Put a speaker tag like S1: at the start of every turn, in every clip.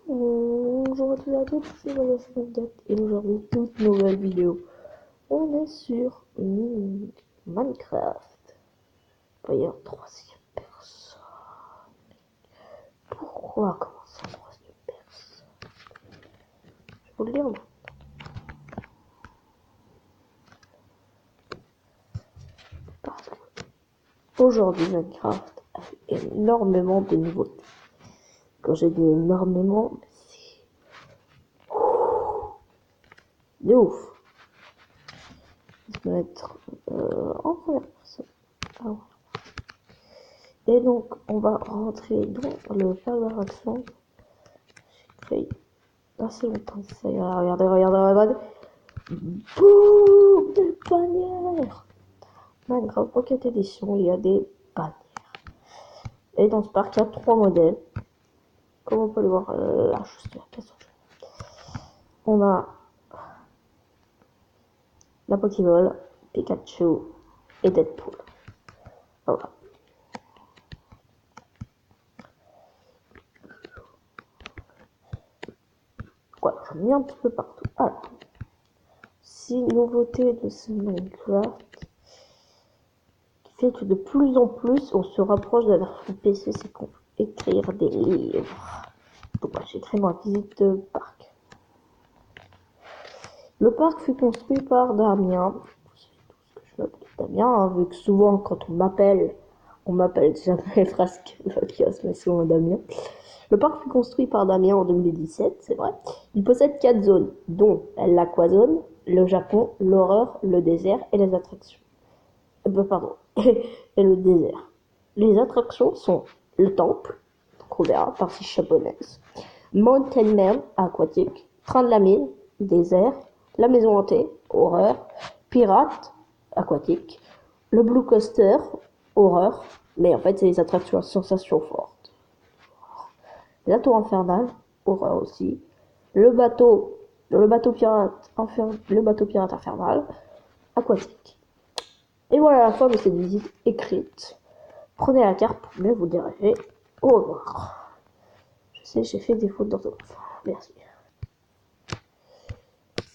S1: Bonjour à tous et à toutes, c'est Vagas et aujourd'hui, toute nouvelle vidéo. On est sur Minecraft. Il va y avoir troisième personne. Pourquoi commencer en troisième personne? Je vais vous le dire. Parce que aujourd'hui, Minecraft a énormément de nouveautés. Quand j'ai dit énormément, c'est de ouf. Je vais mettre en première personne. Ah ouais. Et donc, on va rentrer dans le faire d'action. J'ai créé assez longtemps ça. Regardez. Boum, des bannières. Minecraft Pocket Edition, il y a des bannières. Et dans ce parc, il y a 3 modèles. Comme on peut le voir là, juste là. On a la Pokéball, Pikachu et Deadpool. Voilà. Voilà, j'en ai mis un petit peu partout. Alors, 6 nouveautés de ce Minecraft qui fait que de plus en plus on se rapproche de la version PC, c'est qu'on peut écrire des livres. Donc j'ai créé ma visite de parc. Le parc fut construit par Damien. Vous savez tous que je m'appelle Damien, hein, vu que souvent quand on m'appelle jamais Frasque Vakios, mais souvent Damien. Le parc fut construit par Damien en 2017, c'est vrai. Il possède 4 zones, dont l'aquazone, le Japon, l'horreur, le désert et les attractions. Pardon, et le désert. Les attractions sont le temple, donc on verra, partie japonaise, Mountain Man, aquatique, train de la mine, désert, la maison hantée, horreur, pirate, aquatique, le Blue Coaster, horreur, mais en fait c'est les attractions à sensations fortes. La tour infernale, horreur aussi, le bateau pirate infernal, aquatique. Et voilà la fin de cette visite écrite. Prenez la carte pour mieux vous diriger. Au revoir. Je sais, j'ai fait des fautes d'orthographe. Merci.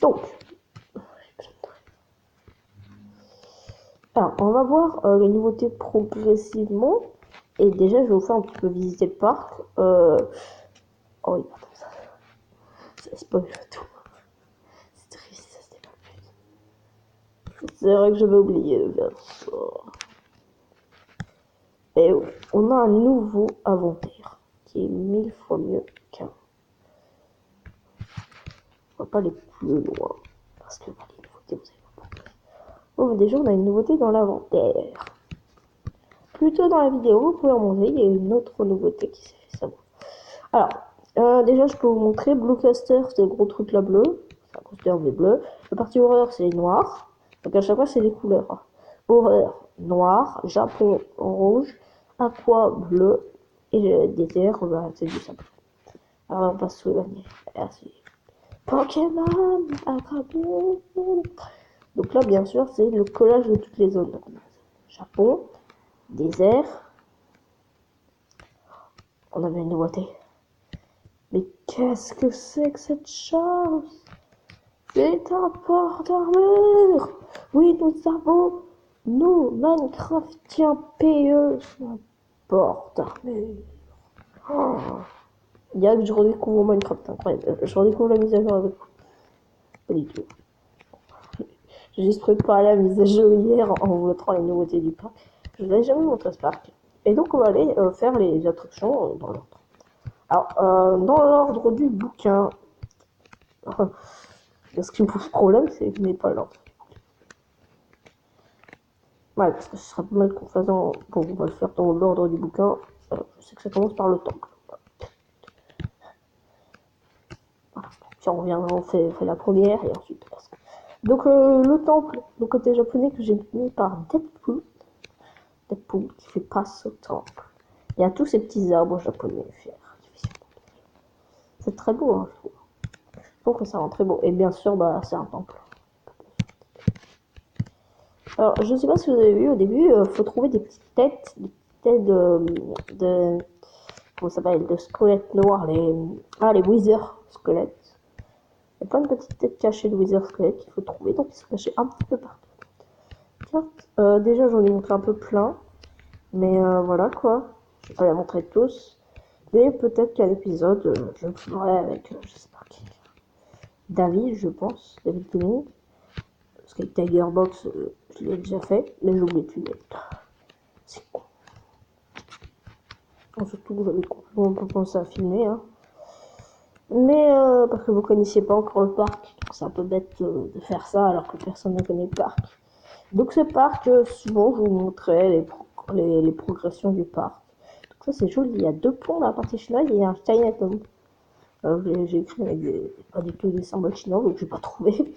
S1: Donc, alors, on va voir les nouveautés progressivement. Et déjà, je vais vous faire un petit peu visiter le parc. Oh oui, pardon, ça spoil tout. C'est triste, ça c'était pas plus. C'est vrai que j'avais oublié de faire ça. Et on a un nouveau inventaire qui est 1000 fois mieux qu'un. On va pas aller plus loin parce que bah, les nouveautés, vous allez pas. Bon, déjà, on a une nouveauté dans l'inventaire. Plus tôt dans la vidéo, vous pouvez remonter, il y a une autre nouveauté qui s'est fait savoir. Alors, déjà, je peux vous montrer Blue Coaster, c'est le gros truc là bleu. C'est un coaster mais bleu. La partie horreur, c'est les noirs. Donc à chaque fois, c'est les couleurs. Horreur, noir, Japon, rouge, aqua, bleu, et le désert, bah, c'est du simple. Alors, on passe sous les bannières. Merci. Pokémon, attrapé. Donc là, bien sûr, c'est le collage de toutes les zones. Donc, on a Japon, désert. On avait une nouveauté. Mais qu'est-ce que c'est que cette chose? C'est un porte-armure. Oui, nous, Minecraftiens PE, un porte-armure. Oh. Il y a que je redécouvre Minecraft, incroyable. Je redécouvre la mise à jour avec vous. Pas du tout. J'ai juste préparé la mise à jour hier en vous montrant les nouveautés du parc. Je vous avais jamais montré ce parc. Et donc on va aller faire les attractions dans l'ordre. Alors, dans l'ordre du bouquin, ce qui me pose problème, c'est que je n'ai pas l'ordre. Ouais, parce que ce serait pas mal qu'on fasse bon, on va le faire dans l'ordre du bouquin. Je sais que ça commence par le temple. Voilà. Puis on revient, on fait la première et ensuite. Donc le temple, le côté japonais que j'ai mis par Deadpool qui fait passe au temple. Il y a tous ces petits arbres japonais fiers. C'est très beau, hein, je trouve. Je trouve que ça rend très beau. Et bien sûr, bah, c'est un temple. Alors, je ne sais pas si vous avez vu, au début, faut trouver des petites têtes de comment ça s'appelle, de squelettes noirs, les Wither squelettes. Il y a plein de petites têtes cachées de Wither squelettes qu'il faut trouver, donc ils sont cachés un petit peu partout. Tiens, déjà j'en ai montré un peu plein, mais voilà quoi, je vais pas les montrer tous. Mais peut-être qu'à l'épisode, je le ferai avec, je sais pas qui. David, je pense, David Gaming. Parce qu'avec Tigerbox, je l'ai déjà fait, mais j'ai oublié de filmer. C'est con. Surtout que j'avais complètement pas pensé à filmer. Hein. Mais parce que vous connaissiez pas encore le parc, donc c'est un peu bête de faire ça alors que personne ne connaît le parc. Donc ce parc, souvent je vous montrais les progressions du parc. Donc ça c'est joli, il y a 2 ponts dans la partie chinoise et il y a un Chinatown. J'ai écrit avec pas du tout des symboles chinois, donc j'ai pas trouvé.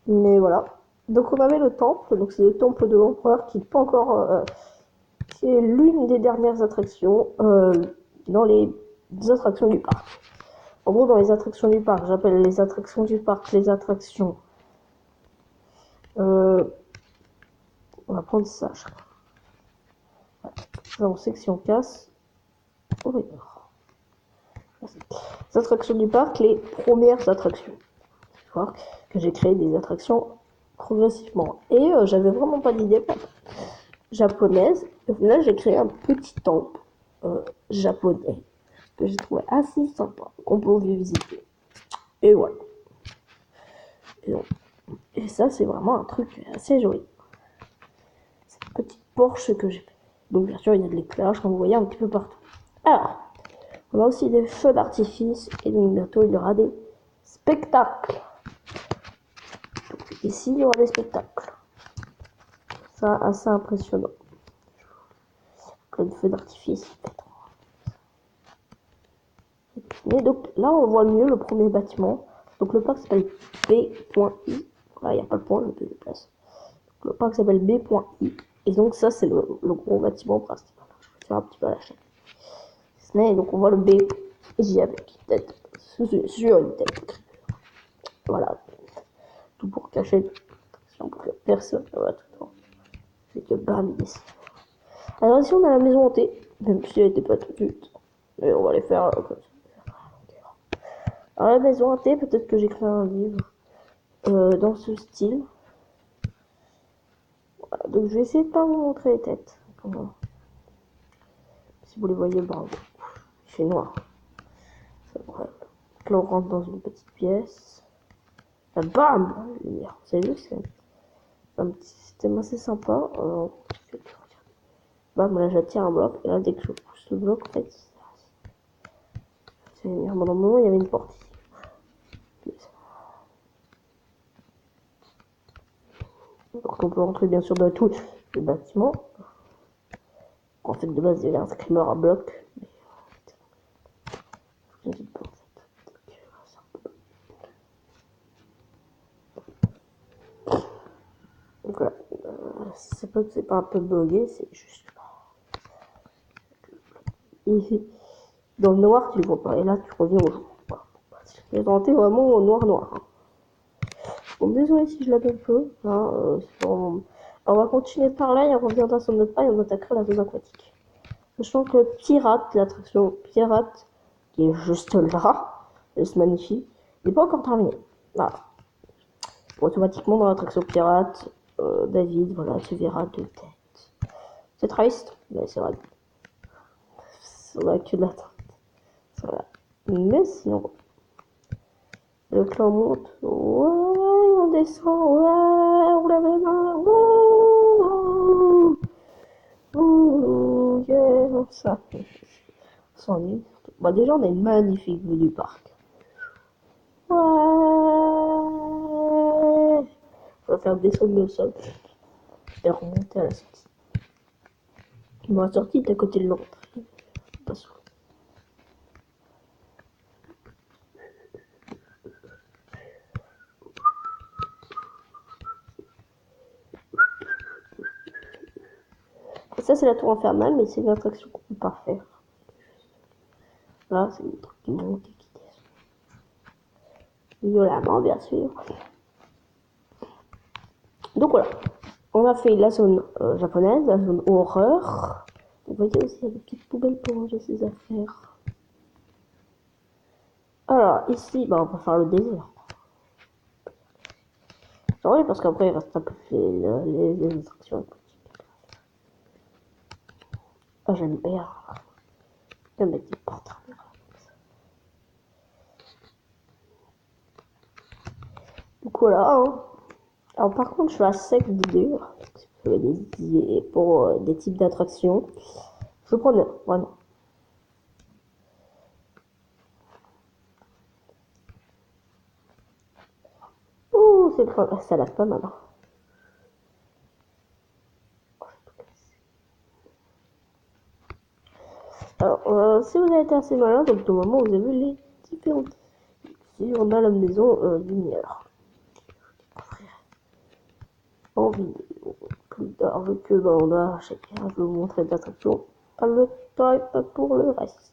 S1: Mais voilà. Donc on avait le temple, donc c'est le temple de l'empereur qui est pas encore... qui est l'une des dernières attractions dans les attractions du parc. En gros, dans les attractions du parc, j'appelle les attractions du parc les attractions... on va prendre ça, je crois. Dans section casse. Oh, oui. Les attractions du parc, les premières attractions. Que j'ai créé des attractions progressivement. Et j'avais vraiment pas d'idée japonaise. Au final, j'ai créé un petit temple japonais que j'ai trouvé assez sympa, qu'on peut visiter. Et voilà. Et ça, c'est vraiment un truc assez joli. C'est une petite Porsche que j'ai fait. Donc, bien sûr, il y a de l'éclairage, comme vous voyez, un petit peu partout. Alors, on a aussi des feux d'artifice. Et donc, bientôt, il y aura des spectacles. Donc, ici, il y aura des spectacles. Ça, assez impressionnant. Plein de feux d'artifice. Et donc, là, on voit mieux le premier bâtiment. Donc, le parc s'appelle B.I. Voilà, il n'y a pas le point, je peux le placer. Le parc s'appelle B.I. Et donc, ça, c'est le gros bâtiment principal. Je vais faire un petit peu à la chaîne. Et donc, on voit le B. J avec une tête. Sur une tête. Voilà. Tout pour cacher pour que personne ne voit tout le temps. C'est que bam, ici. Alors, ici, on a la maison hantée. Même si elle n'était pas tout de suite. Mais on va les faire comme ça. Alors, la maison hantée, peut-être que j'écris un livre dans ce style. Voilà, donc, je vais essayer de pas vous montrer les têtes. Si vous les voyez, bravo. Il fait noir. Donc là, on rentre dans une petite pièce. Là, bam! Vous avez vu, c'est un petit système assez sympa. Bam, là, j'attire un bloc. Et là, dès que je pousse le bloc, en fait, c'est dans le moment, il y avait une porte ici. Donc, on peut rentrer bien sûr dans tout le bâtiment. En fait, de base, il y avait un screamer à bloc. Mais donc voilà. C'est pas que c'est pas un peu bugué, c'est juste. Ici, dans le noir, tu le vois pas. Et là, tu reviens au jour. Voilà. J'ai tenté vraiment au noir. Hein. Bon, désolé si je l'appelle peu. Hein, on va continuer par là et on reviendra sur notre pas et on attaquera la zone aquatique. Sachant que Pirate, l'attraction Pirate, qui est juste là, elle se magnifie, n'est pas encore terminée. Voilà. Automatiquement dans l'attraction Pirate, David, voilà, tu verras 2 têtes. C'est triste, mais c'est vrai. C'est vrai que de la tête. Voilà. Mais sinon, le clan monte. Ouais, on descend. Ouais, on lève les mains. Ouh, yeah, ça. S'ennuie. Bah, déjà, on a une magnifique vue du parc. Ouais. On va faire descendre le sol et remonter à la sortie. Bon, la sortie est à côté de l'entrée. Pas souvent. Ça, c'est la tour infernale, mais c'est une attraction qu'on peut pas faire. Là, c'est le truc qui monte et qui descend. Violemment, bien sûr. Donc voilà. On a fait la zone japonaise, la zone horreur. Vous voyez aussi, il y a des petites poubelles pour ranger ses affaires. Alors, ici, bah, on va faire le désert. Oui, parce qu'après, il reste un peu les attractions. Ah, j'aime bien. J'aime mettre des portes. Donc voilà, hein. Alors par contre, je suis à sec d'idées. Des idées pour des types d'attractions. Je prends neuf, vraiment. Ouh, c'est pas... ça lave pas mal. Alors, si vous avez été assez malin, donc au moment où vous avez vu les différentes... Si on a la maison lumière. En vidéo. Plus tard, vu que bah, on a chacun, je vais vous montrer l'attraction. Pas le temps pour le reste.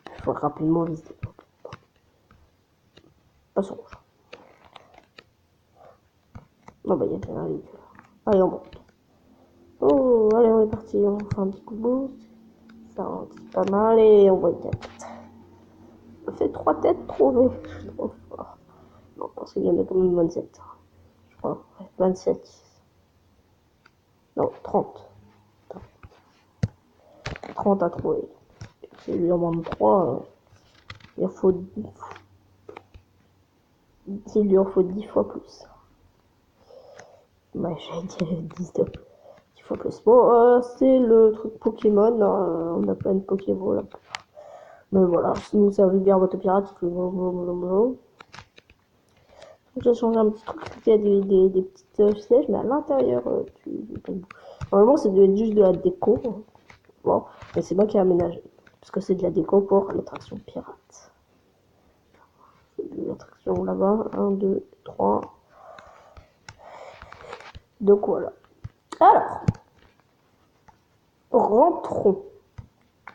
S1: Il faut rapidement visiter. Passons. Non, bah, il y a bien un véhicule. Allez, on monte. Oh, allez, on est parti. On fait un petit coup de boost. Ça rentre pas mal et on voit une tête. On fait 3 têtes trouvées. Je suis trop fort. Non, parce qu'il y en a quand même 27. Je crois. Ouais, 27. Non, 30. 30 à trouver. Si lui en manque 3, il faut... il lui en faut 10 fois plus. Ouais, j'ai dit 19. 10 fois plus. Bon, c'est le truc Pokémon. On a plein de Pokémon là. Mais voilà, si vous savez bien votre pirate, il faut... J'ai changé un petit truc, il y a des petites sièges, mais à l'intérieur normalement, ça doit être juste de la déco. Bon, mais c'est moi qui ai aménagé. Parce que c'est de la déco pour l'attraction pirate. L'attraction là-bas, 1, 2, 3. Donc voilà. Alors, rentrons.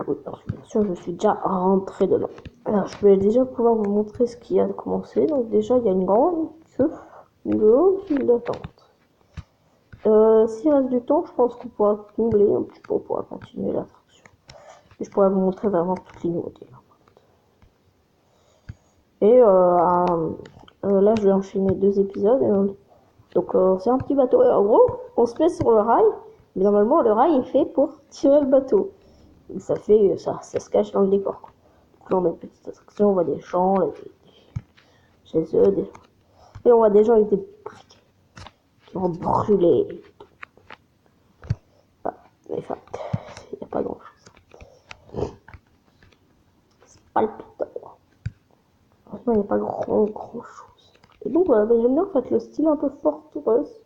S1: Oui, bien sûr, je suis déjà rentré dedans. Alors, je vais déjà pouvoir vous montrer ce qui a commencé. Donc déjà, il y a une grande file d'attente. S'il reste du temps, je pense qu'on pourra combler un petit peu, on pourra continuer l'attraction. Et je pourrais vous montrer vraiment toutes les nouveautés. Et là, je vais enchaîner 2 épisodes. Donc, c'est un petit bateau. Et en gros, on se met sur le rail, mais normalement, le rail est fait pour tirer le bateau. Et ça se cache dans le décor. Donc là, on met une petite attraction, on voit des gens, chez eux, et on voit des gens avec des briques qui vont brûler. Ah, mais enfin, il n'y a pas grand chose. C'est palpitant. Franchement, il n'y a pas grand chose. Et donc voilà, j'aime bien en fait le style un peu forteresse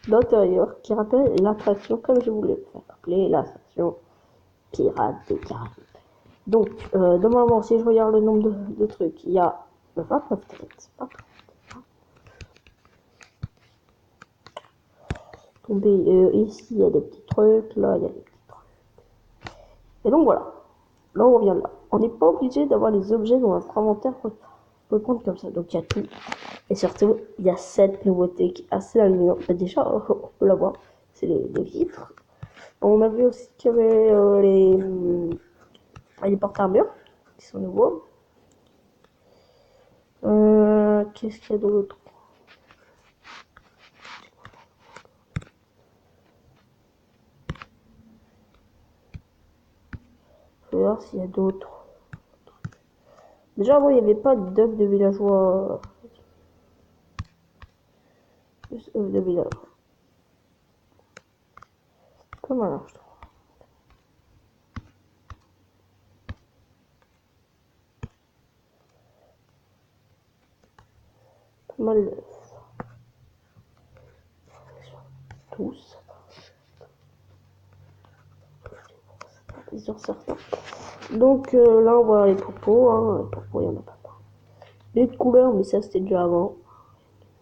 S1: d'intérieur qui rappelle l'attraction comme je voulais le faire appeler l'attraction Pirates des Caraïbes. Donc, normalement, si je regarde le nombre de trucs, il y a 29 têtes. Ici, il y a des petits trucs, là, il y a des petits trucs. Et donc voilà, là on revient là. On n'est pas obligé d'avoir les objets dans notre inventaire pour le prendre comme ça. Donc il y a tout. Et surtout, il y a cette nouveauté qui est assez amusante. Déjà, on peut la voir, c'est les vitres. On a vu aussi qu'il y avait les porte-armures qui sont nouveaux. Qu'est-ce qu'il y a d'autre? Je vais voir s'il y a d'autres. Déjà, avant, il n'y avait pas d'œufs de villageois. Juste œufs de villageois. Pas mal, je trouve. Pas mal d'œufs. Tous. Sur certains. Donc là, on voit les propos. Hein. Les propos, il y en a pas mal. Les couleurs, mais ça, c'était déjà avant.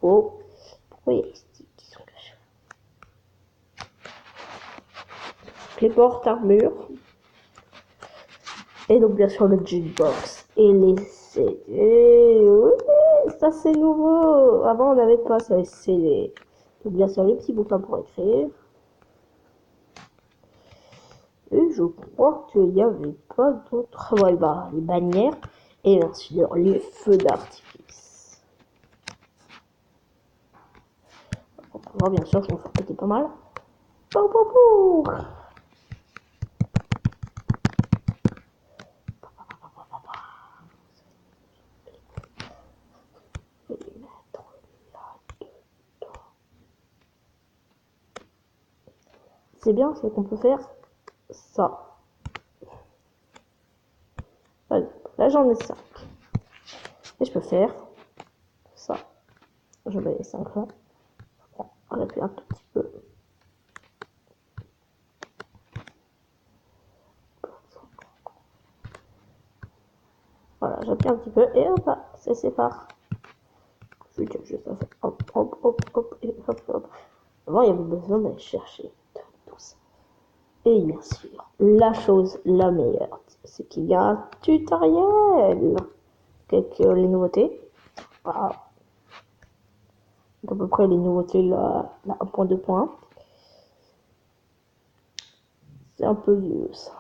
S1: Oh. Pourquoi il y a les sticks qui sont cachés? Les portes-armures. Et donc, bien sûr, le jukebox. Et les CD. Oui, ça, c'est nouveau. Avant, on n'avait pas ça, les CD. Donc, bien sûr, les petits bouquins pour écrire. Et je crois qu'il n'y avait pas d'autres. Ouais, bah, les bannières. Et bien sûr, les feux d'artifice. On va voir, bien sûr, je m'en fais péter pas mal. Pou, pou, pou. C'est bien, c'est qu'on peut faire ça. Allez, là j'en ai 5. Et je peux faire ça. Je mets les 5 là. On appuie un tout petit peu. Voilà, j'appuie un petit peu et hop là, c'est sépare. Juste à faire hop, hop, hop, hop, et hop, hop. Avant, il y avait besoin d'aller chercher tout ça. Et bien sûr, la chose la meilleure, c'est qu'il y a un tutoriel avec les nouveautés. Voilà. Donc, à peu près les nouveautés, là, 1.2. C'est un peu vieux ça.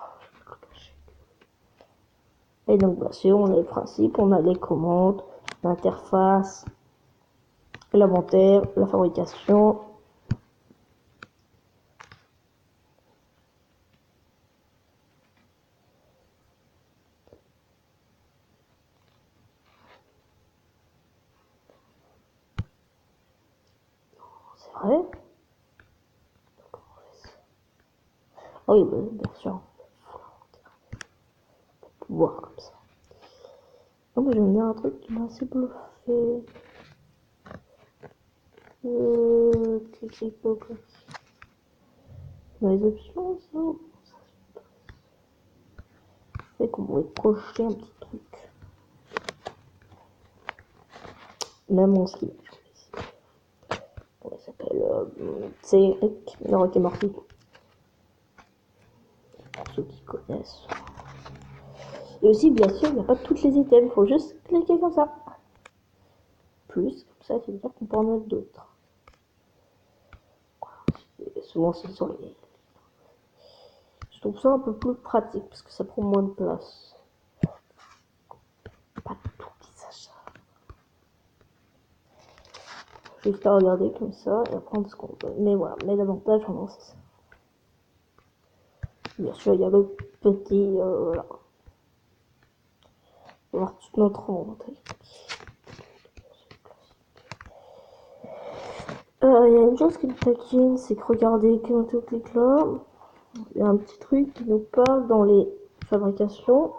S1: Et donc, bien sûr, on a les principes, on a les commandes, l'interface, l'inventaire, la fabrication. C'est vrai? Ah oui, bien sûr. Voir comme ça. Non, mais je vais me dire un truc qui m'a assez bluffé. Dans les options, ça. C'est qu'on pourrait cocher un petit truc. Même en ski. Il s'appelle c'est Eric, le Rick et Morty. Pour ceux qui connaissent. Et aussi, bien sûr, il n'y a pas toutes les items, il faut juste cliquer comme ça. Plus, comme ça, ça veut dire qu'on peut en mettre d'autres. Et souvent, c'est sur les. Je trouve ça un peu plus pratique parce que ça prend moins de place. Pas tout qui s'achète. Juste à regarder comme ça et à prendre ce qu'on veut. Mais voilà, mais l'avantage, vraiment, c'est ça. Bien sûr, il y a le petit. Voilà. On va voir toute notre inventaire. Il y a une chose qui me taquine, c'est que regardez, quand on clique là, il y a un petit truc qui nous parle dans les fabrications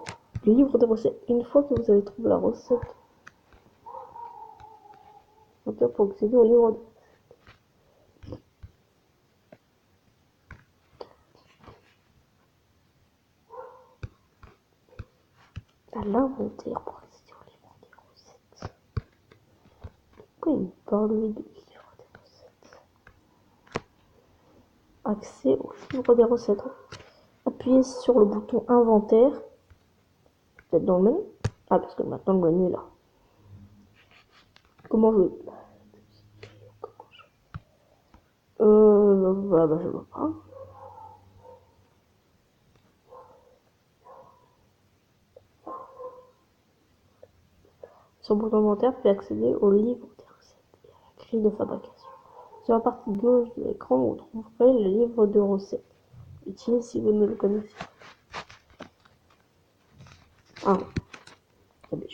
S1: du livre de recettes. Une fois que vous avez trouvé la recette, donc pour accéder au livre de à l'inventaire pour accéder au livre des recettes. Pourquoi il me parle du livre des recettes? Accès au livre des recettes. Appuyez sur le bouton inventaire. Peut-être dans le menu. Ah, parce que maintenant le menu est là. Comment je. Bah, je vois pas. Sur le bouton inventaire, vous pouvez accéder au livre des recettes et à la grille de fabrication. Sur la partie gauche de l'écran, vous trouverez le livre de recettes. Utilisez si vous ne le connaissez pas. Ah, c'est bien.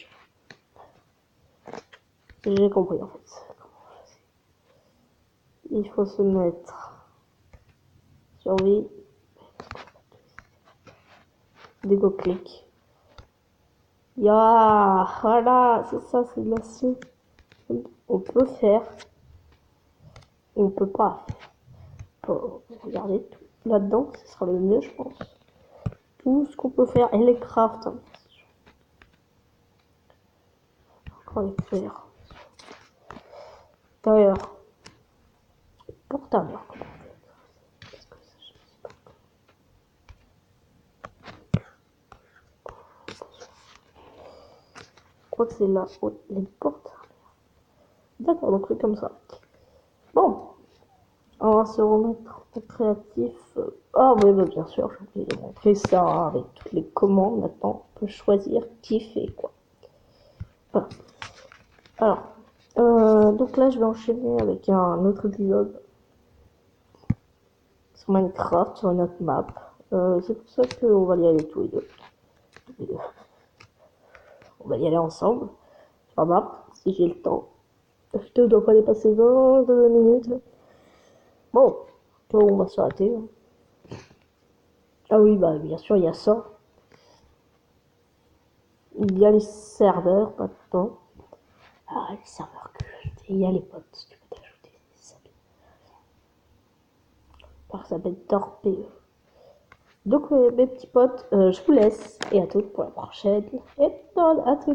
S1: J'ai compris en fait. Il faut se mettre survie, dégo clic. Ya, voilà, c'est ça, c'est de la suite. On peut faire, on peut pas faire. Regardez tout là-dedans, ce sera le mieux, je pense. Tout ce qu'on peut faire, et les crafts. Hein. Encore les faire. D'ailleurs, portable. Je crois que c'est là où les portes. D'accord, donc c'est comme ça. Bon, on va se remettre au créatif. Ah oui, bah, bien sûr, j'ai oublié de montrer ça avec toutes les commandes. Maintenant, on peut choisir qui fait quoi. Voilà. Alors, donc là, je vais enchaîner avec un autre épisode sur Minecraft, sur une autre map. C'est pour ça qu'on va y aller tous les deux. On va y aller ensemble sur la map, si j'ai le temps. La vidéo doit pas dépasser 20 minutes. Bon, on va s'arrêter. Ah oui, bah bien sûr, il y a ça. Il y a les serveurs maintenant. Ah, les serveurs cultés. Il y a les potes, tu peux t'ajouter. Ça s'appelle Torpéo. Donc mes petits potes, je vous laisse et à toutes pour la prochaine. Et à toutes.